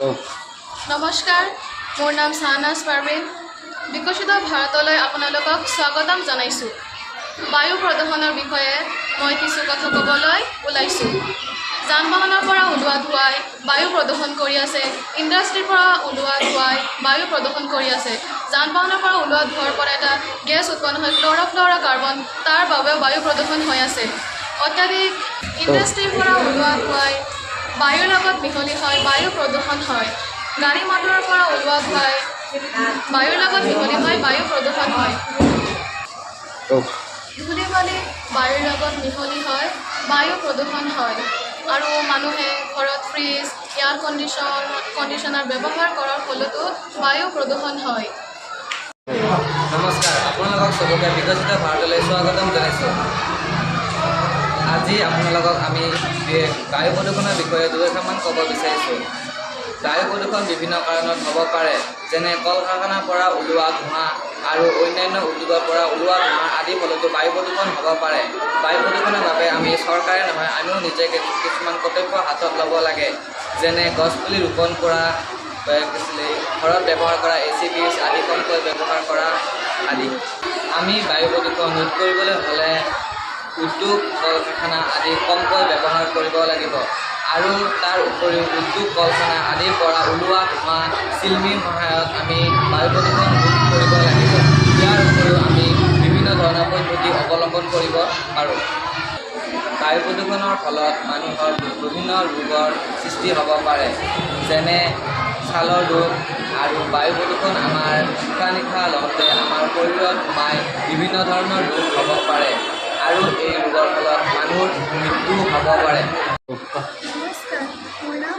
নমস্কাৰ, মোৰ নাম শাহনাজ পাৰভিন। বিকশিত ভাৰতলৈ আপোনালোকক স্বাগতম জনাইছোঁ। বায়ু প্ৰদূষণৰ বিষয়ে মই কিছু কথা ক'বলৈ ওলাইছোঁ। যান বাহনৰ পৰা ওলোৱা ধোঁৱাই বায়ু প্ৰদূষণ কৰি আছে। ইণ্ডাষ্ট্ৰীৰ পৰা ওলোৱা ধোঁৱাই বায়ু প্ৰদূষণ কৰি আছে। যান বাহনৰ পৰা ওলোৱা ধোঁৱাৰ পৰা এটা গেছ উৎপন্ন হয়, ক্ল'ৰ'ফ্ল'ৰ'কাৰ্বন। তাৰ বাবেও বায়ু প্ৰদূষণ হৈ আছে। অত্যাধিক ইণ্ডাষ্ট্ৰীৰ পৰা ওলোৱা ধোঁৱাই বায়ুৰ লগত মিহলি হয়, বায়ু প্ৰদূষণ হয়। গাড়ী মটৰৰ পৰা ওলোৱা ধোঁৱাই বায়ুৰ লগত মিহলি হয়, বায়ু প্ৰদূষণ হয়। ধূলি বালি বায়ুৰ লগত মিহলি হয়, বায়ু প্ৰদূষণ হয়। আৰু মানুহে ঘৰত ফ্ৰিজ, এয়াৰ কণ্ডিশ্যনাৰ ব্যৱহাৰ কৰাৰ ফলতো বায়ু প্ৰদূষণ হয়। নমস্কাৰ, আপোনালোকক চবকে বিকশিত ভাৰতলৈ স্বাগতম জনাইছোঁ। আজি আপোনালোকক আমি বায়ু প্ৰদূষণৰ বিষয়ে দুআষাৰমান ক'ব বিচাৰিছোঁ। বায়ু প্ৰদূষণ বিভিন্ন কাৰণত হ'ব পাৰে, যেনে কল কাৰখানাৰ পৰা ওলোৱা ধোঁৱা আৰু অন্যান্য উদ্যোগৰ পৰা ওলোৱা ধোঁৱা আদি ফলতো বায়ু প্ৰদূষণ হ'ব পাৰে। বায়ু প্ৰদূষণৰ বাবে আমি চৰকাৰে নহয়, আমিও নিজে কিছুমান কৰ্তব্য হাতত ল'ব লাগে, যেনে গছপুলি ৰোপণ কৰা, ঘৰত ব্যৱহাৰ কৰা এচি ফ্ৰিজ আদি কমকৈ ব্যৱহাৰ কৰা আদি। আমি বায়ু প্ৰদূষণ ৰোধ কৰিবলৈ হ'লে উদ্যোগ, কল কাৰখানা আদি কমকৈ ব্যৱহাৰ কৰিব লাগিব। আৰু তাৰ উপৰিও উদ্যোগ, কল কাৰখানা আদিৰ পৰা ওলোৱা ধোঁৱা চিলমিৰ সহায়ত আমি বায়ু প্ৰদূষণ ৰোধ কৰিব লাগিব। ইয়াৰ উপৰিও আমি বিভিন্ন ধৰণৰ পদ্ধতি অৱলম্বন কৰিব পাৰোঁ। বায়ু প্ৰদূষণৰ ফলত মানুহৰ বিভিন্ন ৰোগৰ সৃষ্টি হ'ব পাৰে, যেনে ছালৰ ৰোগ। আৰু বায়ু প্ৰদূষণ আমাৰ উশাহ নিশাহ লওঁতে আমাৰ শৰীৰত সোমাই বিভিন্ন ধৰণৰ ৰোগ হ'ব পাৰে, আৰু এই ৰোগৰ ফলত মানুহৰ মৃত্যু হ'ব পাৰে। নমস্কাৰ, মোৰ নাম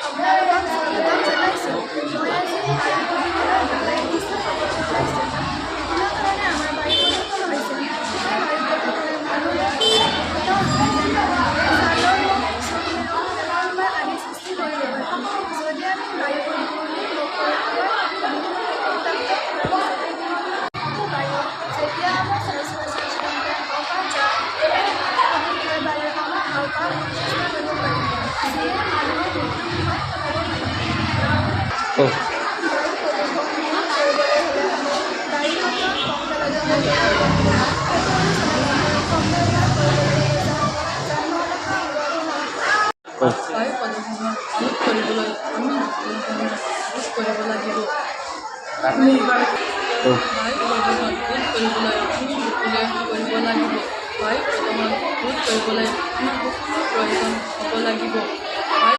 আপোনালোকক স্বাগতম জনাইছোঁ। মই আজি বায়ু প্ৰদূষণৰ বিষয়ে কিছু ক'ব বিচাৰিছোঁ। বিভিন্ন কাৰণে আমাৰ বায়ু প্ৰদূষণ হৈছে। এই বায়ু প্ৰদূষণে মানুহৰ ছালৰ ৰোগ, চকুৰ ৰোগ, বেমাৰ আদি সৃষ্টি কৰিব পাৰে। যদি আমি বায়ু প্ৰদূষণ ৰোধ কৰিবলৈ বায়ু যেতিয়া আমাৰ স্বাস্থ্যজনিত অকাল যায়, বায়ুৰ আমাৰ হাওঁফাওঁ সৃষ্টি কৰিব পাৰি, যিয়ে মানুহৰ মৃত্যুমুখত পেলাব পাৰে। বায়ু প্ৰদূষণ ৰোধ কৰিবলৈ হ'লে আমি গাড়ী মটৰ কম ব্যৱহাৰ কৰিব লাগিব, কম ব্যৱহাৰ কৰিব লাগিব, যান বাহনৰ পৰা ওলোৱা ধোঁৱা। বায়ু প্ৰদূষণ ৰোধ কৰিবলৈ আমি ৰোধ কৰিব লাগিব। বায়ু প্ৰদূষণ ৰোধ কৰিবলৈ আমি সকলোৱে কৰিব লাগিব। বায়ু প্ৰদূষণ ৰোধ কৰিবলৈ আমাৰ সকলোৰে প্ৰয়োজন হ'ব লাগিব।